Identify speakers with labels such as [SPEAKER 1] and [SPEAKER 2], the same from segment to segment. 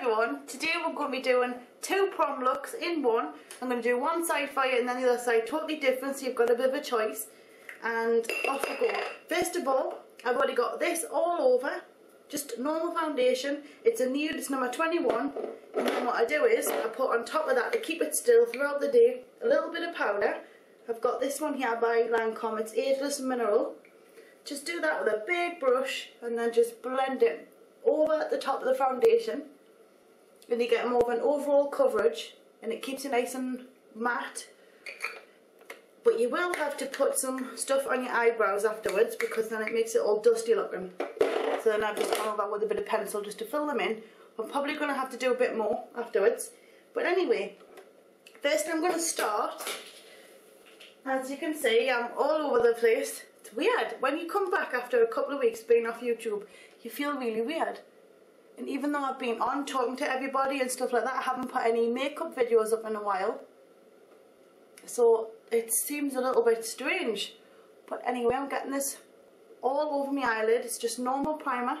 [SPEAKER 1] everyone, today we're going to be doing two prom looks in one. I'm going to do one side for you and then the other side totally different, so you've got a bit of a choice. And off we go. First of all, I've already got this all over, just normal foundation. It's a nude, it's number 21. And then what I do is I put on top of that, to keep it still throughout the day, a little bit of powder. I've got this one here by Lancome, it's Ageless Mineral. Just do that with a big brush and then just blend it over the top of the foundation, and you get more of an overall coverage and it keeps it nice and matte. But you will have to put some stuff on your eyebrows afterwards, because then it makes it all dusty looking. So then I've just gone over with a bit of pencil just to fill them in. I'm probably going to have to do a bit more afterwards. But anyway, first I'm going to start. As you can see, I'm all over the place. It's weird. When you come back after a couple of weeks being off YouTube, you feel really weird. And even though I've been on talking to everybody and stuff like that, I haven't put any makeup videos up in a while. So it seems a little bit strange. But anyway, I'm getting this all over my eyelid. It's just normal primer.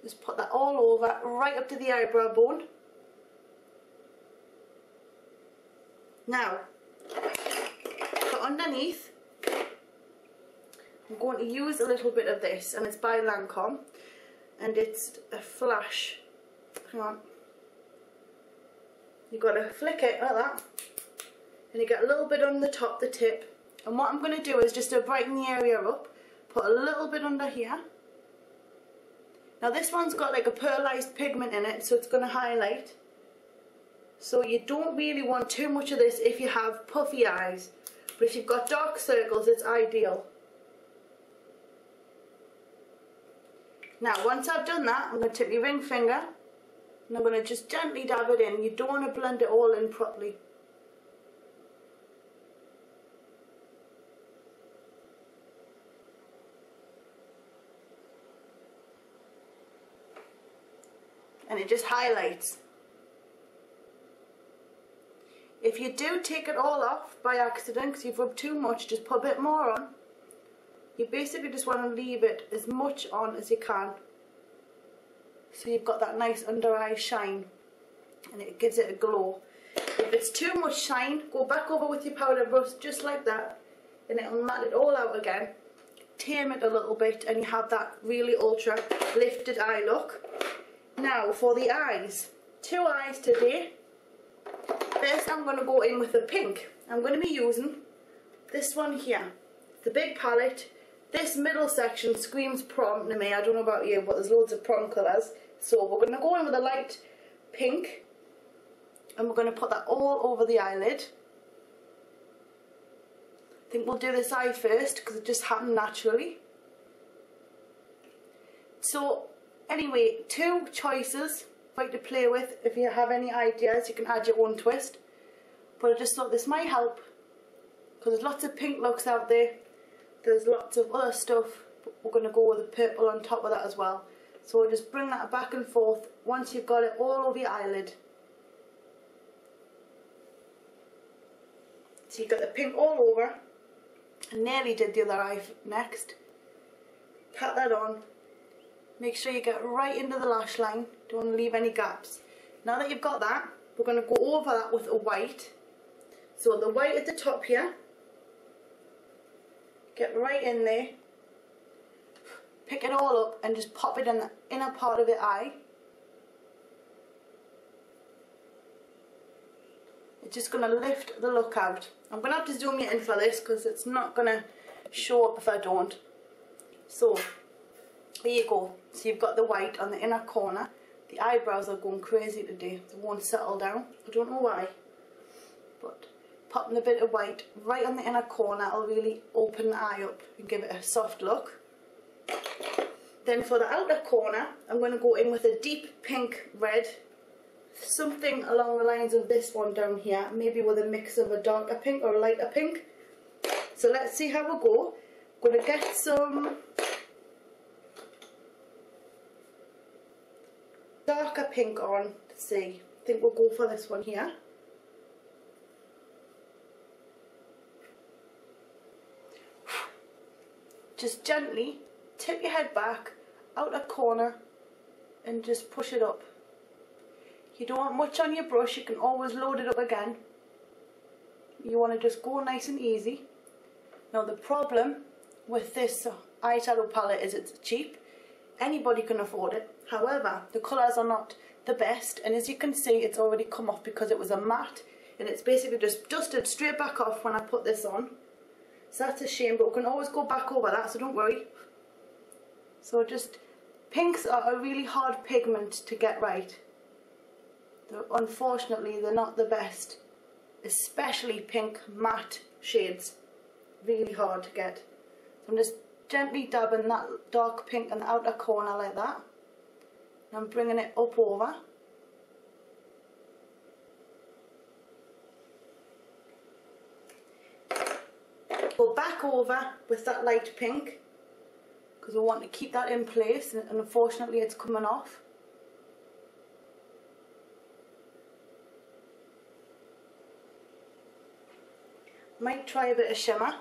[SPEAKER 1] Just put that all over, right up to the eyebrow bone. Now, for underneath, I'm going to use a little bit of this, and it's by Lancome, and it's a flash. Hang on. You've got to flick it like that, and you get a little bit on the top, the tip. And what I'm going to do is just to brighten the area up, put a little bit under here. Now this one's got like a pearlized pigment in it, so it's going to highlight. So you don't really want too much of this if you have puffy eyes, but if you've got dark circles, it's ideal. Now once I've done that, I'm going to take my ring finger and I'm going to just gently dab it in. You don't want to blend it all in properly. And it just highlights. If you do take it all off by accident because you've rubbed too much, just put a bit more on. You basically just want to leave it as much on as you can, so you've got that nice under eye shine and it gives it a glow. If it's too much shine, go back over with your powder brush just like that and it'll matte it all out again. Tame it a little bit and you have that really ultra lifted eye look. Now for the eyes, two eyes today. First I'm going to go in with the pink. I'm going to be using this one here, the big palette. This middle section screams prom to me. I don't know about you, but there's loads of prom colours. So we're going to go in with a light pink, and we're going to put that all over the eyelid. I think we'll do this eye first because it just happened naturally. So anyway, two choices for you to play with. If you have any ideas, you can add your own twist. But I just thought this might help, because there's lots of pink looks out there. There's lots of other stuff, but we're going to go with the purple on top of that as well. So we'll just bring that back and forth once you've got it all over your eyelid. So you've got the pink all over. I nearly did the other eye next. Pat that on. Make sure you get right into the lash line. Don't want to leave any gaps. Now that you've got that, we're going to go over that with a white. So the white at the top here. Get right in there. Pick it all up and just pop it in the inner part of your eye. It's just going to lift the look out. I'm going to have to zoom you in for this because it's not going to show up if I don't. So there you go. So you've got the white on the inner corner. The eyebrows are going crazy today. They won't settle down. I don't know why. But popping a bit of white right on the inner corner will really open the eye up and give it a soft look. Then for the outer corner, I'm going to go in with a deep pink red. Something along the lines of this one down here. Maybe with a mix of a darker pink or a lighter pink. So let's see how we go. I'm going to get some darker pink on. Let's see. I think we'll go for this one here. Just gently tip your head back outer corner and just push it up. You don't want much on your brush, you can always load it up again. You want to just go nice and easy. Now the problem with this eyeshadow palette is it's cheap. Anybody can afford it. However, the colours are not the best, and as you can see it's already come off because it was a matte and it's basically just dusted straight back off when I put this on. So that's a shame, but we can always go back over that, so don't worry. So just, pinks are a really hard pigment to get right. Unfortunately they're not the best, especially pink matte shades. Really hard to get. So I'm just gently dabbing that dark pink in the outer corner like that. And I'm bringing it up over. Go back over with that light pink because we want to keep that in place, and unfortunately it's coming off. Might try a bit of shimmer.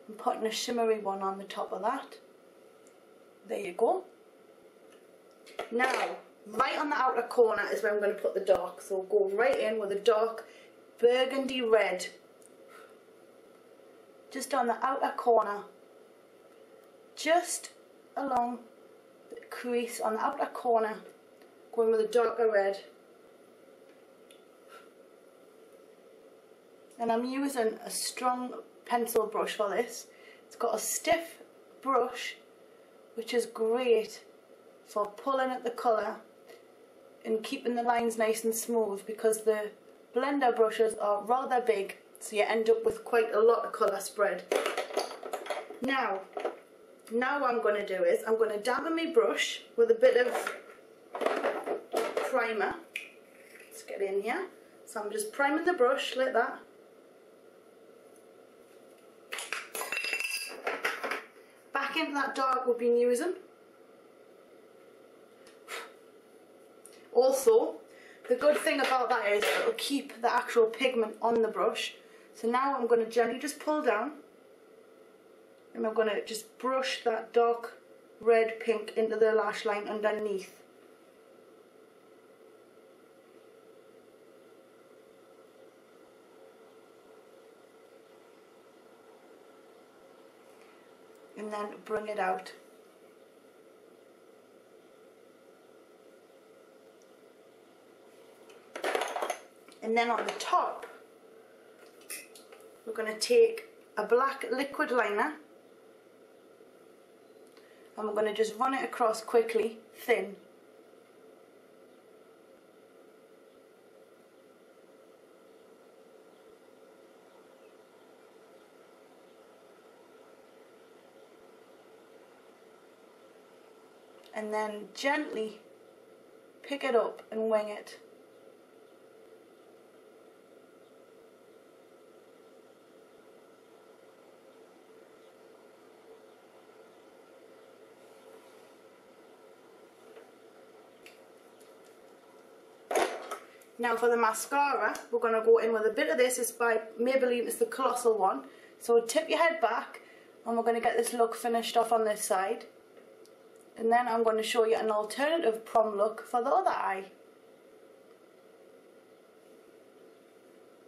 [SPEAKER 1] I'm putting a shimmery one on the top of that. There you go. Now, right on the outer corner is where I'm going to put the dark. So go right in with a dark burgundy red. Just on the outer corner. Just along the crease on the outer corner. Going with a darker red. And I'm using a strong pencil brush for this. It's got a stiff brush, which is great for pulling at the colour and keeping the lines nice and smooth, because the blender brushes are rather big, so you end up with quite a lot of colour spread. Now what I'm going to do is I'm going to dampen my brush with a bit of primer. Let's get in here. So I'm just priming the brush like that. Back into that dark we've been using. Also, the good thing about that is it'll keep the actual pigment on the brush. So now I'm going to gently just pull down, and I'm going to just brush that dark red pink into the lash line underneath. And then bring it out. And then on the top, we're going to take a black liquid liner and we're going to just run it across quickly, thin. And then gently pick it up and wing it. Now for the mascara, we're going to go in with a bit of this. It's by Maybelline, it's the Colossal one. So tip your head back and we're going to get this look finished off on this side. And then I'm going to show you an alternative prom look for the other eye.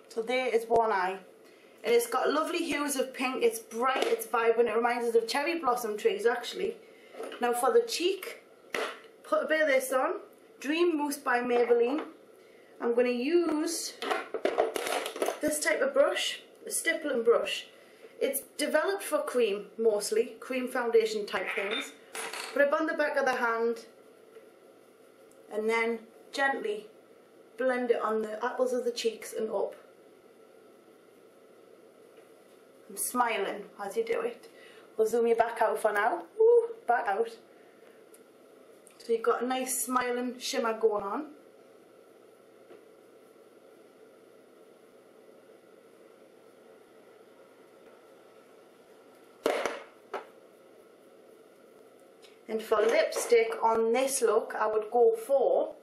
[SPEAKER 1] So there is one eye. And it's got lovely hues of pink, it's bright, it's vibrant, it reminds us of cherry blossom trees actually. Now for the cheek, put a bit of this on, Dream Mousse by Maybelline. I'm going to use this type of brush, a stippling brush. It's developed for cream, mostly, cream foundation type things. Put it on the back of the hand and then gently blend it on the apples of the cheeks and up. I'm smiling as you do it. We'll zoom you back out for now. Ooh, back out. So you've got a nice smiling shimmer going on. And for lipstick on this look, I would go for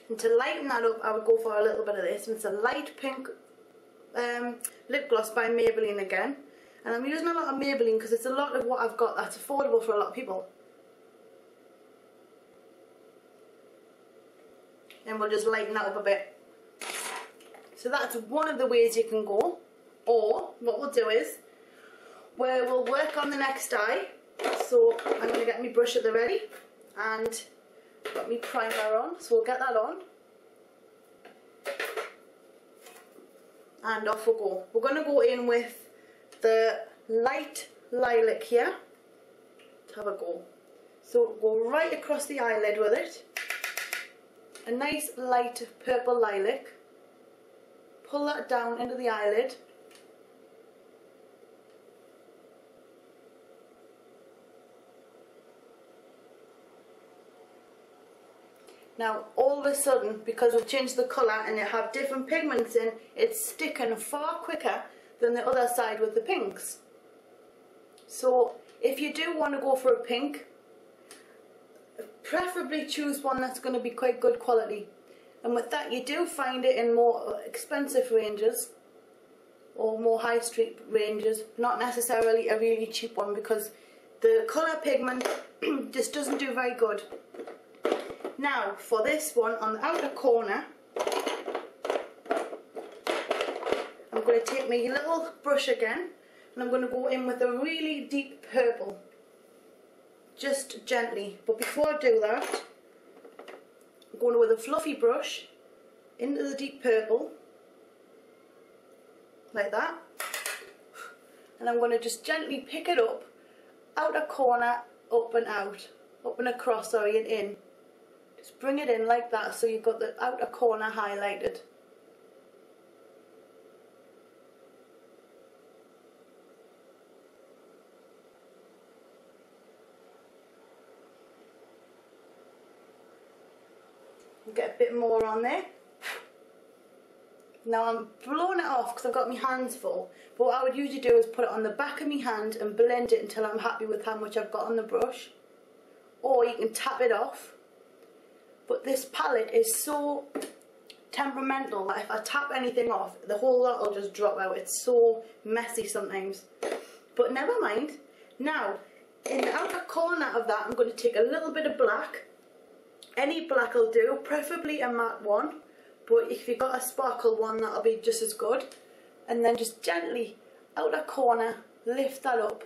[SPEAKER 1] And to lighten that up, I would go for a little bit of this. And it's a light pink lip gloss by Maybelline again. And I'm using a lot of Maybelline because it's a lot of what I've got that's affordable for a lot of people. And we'll just lighten that up a bit. So that's one of the ways you can go. Or what we'll do is, where we'll work on the next eye. So I'm going to get my brush at the ready and got my primer on. So we'll get that on. And off we'll go. We're going to go in with the light lilac here. Let's have a go. So go right across the eyelid with it. A nice light purple lilac. Pull that down into the eyelid. Now all of a sudden, because we've changed the colour and it have different pigments in, it's sticking far quicker than the other side with the pinks. So if you do want to go for a pink, preferably choose one that's going to be quite good quality. And with that, you do find it in more expensive ranges or more high street ranges, not necessarily a really cheap one, because the colour pigment just doesn't do very good. Now for this one, on the outer corner, I'm going to take my little brush again and I'm going to go in with a really deep purple, just gently. But before I do that, I'm going with a fluffy brush into the deep purple, like that, and I'm going to just gently pick it up, outer corner, up and out, up and across, sorry, and in. Just bring it in like that so you've got the outer corner highlighted. Get a bit more on there. Now I'm blowing it off because I've got my hands full, but what I would usually do is put it on the back of my hand and blend it until I'm happy with how much I've got on the brush, or you can tap it off. But this palette is so temperamental that if I tap anything off, the whole lot will just drop out. It's so messy sometimes. But never mind. Now, in the outer corner of that, I'm going to take a little bit of black. Any black will do, preferably a matte one. But if you've got a sparkle one, that'll be just as good. And then just gently, outer corner, lift that up.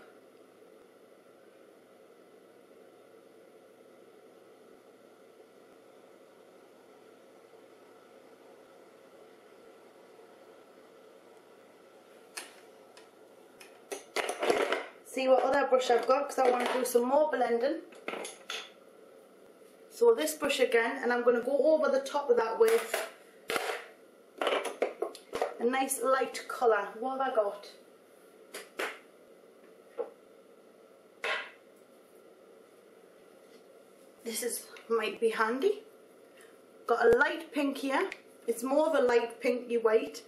[SPEAKER 1] See what other brush I've got, because I want to do some more blending. So this brush again, and I'm going to go over the top of that with a nice light colour. What have I got? Might be handy. Got a light pink here. It's more of a light pinky white.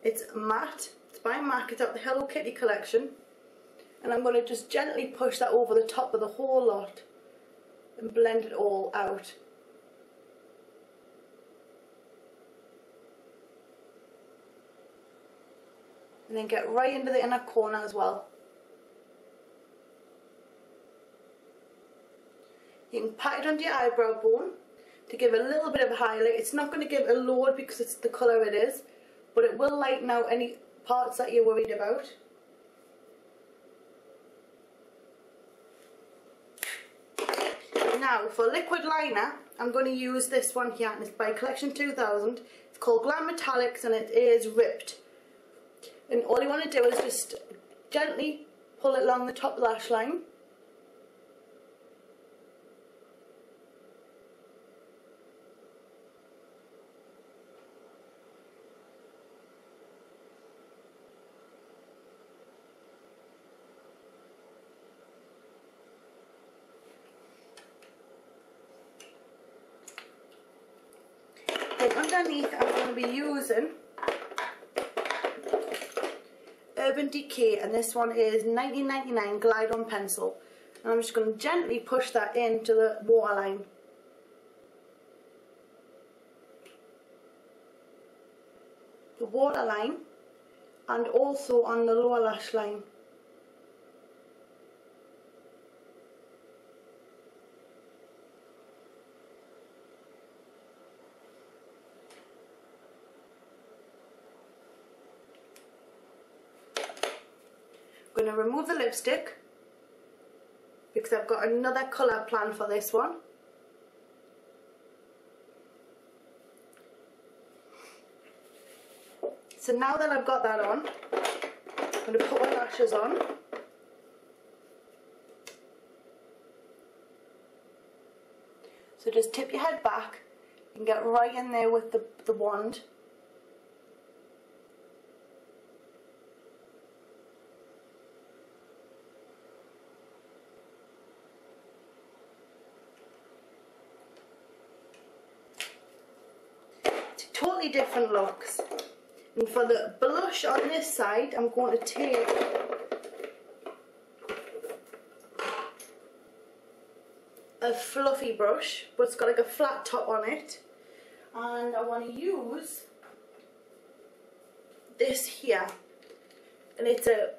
[SPEAKER 1] It's matte. It's by MAC. It's out the Hello Kitty collection. And I'm going to just gently push that over the top of the whole lot and blend it all out. And then get right into the inner corner as well. You can pat it under your eyebrow bone to give a little bit of a highlight. It's not going to give a load because it's the colour it is, but it will lighten out any parts that you're worried about. Now for liquid liner, I'm going to use this one here, and it's by Collection 2000. It's called Glam Metallics and it is ripped. And all you want to do is just gently pull it along the top lash line. Then underneath I'm going to be using Urban Decay, and this one is 1999 Glide On Pencil, and I'm just going to gently push that into the waterline. waterline and also on the lower lash line. I'm going to remove the lipstick because I've got another colour planned for this one. So now that I've got that on, I'm going to put my lashes on. So just tip your head back and get right in there with the wand. Totally different looks. And for the blush on this side, I'm going to take a fluffy brush, but it's got like a flat top on it, and I want to use this here, and it's a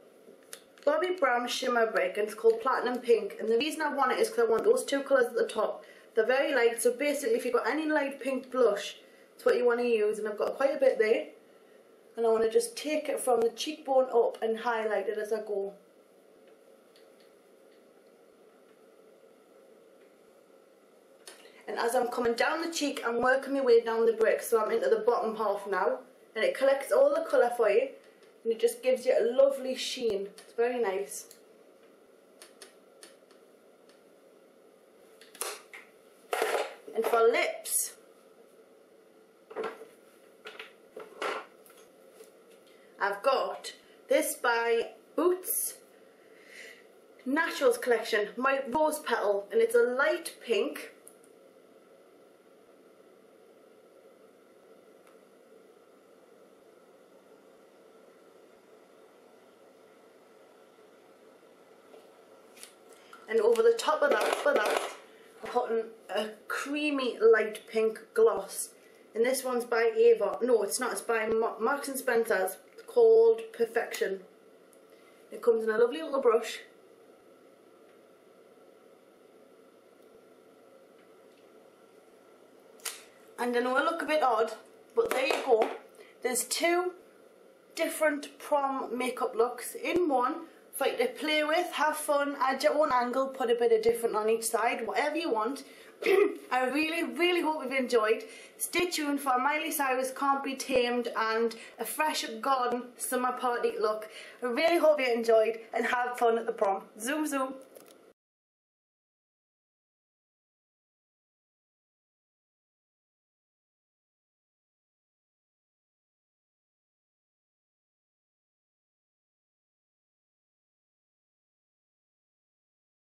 [SPEAKER 1] Bobbi Brown shimmer brick, and it's called Platinum Pink. And the reason I want it is because I want those two colours at the top. They're very light, so basically if you've got any light pink blush, it's what you want to use, and I've got quite a bit there. And I want to just take it from the cheekbone up and highlight it as I go. And as I'm coming down the cheek, I'm working my way down the brick, so I'm into the bottom half now. And it collects all the colour for you, and it just gives you a lovely sheen. It's very nice. And for lips, I've got this by Boots Naturals collection, my Rose Petal, and it's a light pink. And over the top of that, for that, I'm putting a creamy light pink gloss. And this one's by Ava. No, it's not. It's by Marks and Spencer's. It's called Perfection. It comes in a lovely little brush. And I know I look a bit odd, but there you go. There's two different prom makeup looks in one for you to play with, have fun, add your own angle, put a bit of different on each side, whatever you want. I really hope you've enjoyed. Stay tuned for Miley Cyrus Can't Be Tamed and a fresh garden summer party look. I really hope you enjoyed and have fun at the prom. Zoom zoom.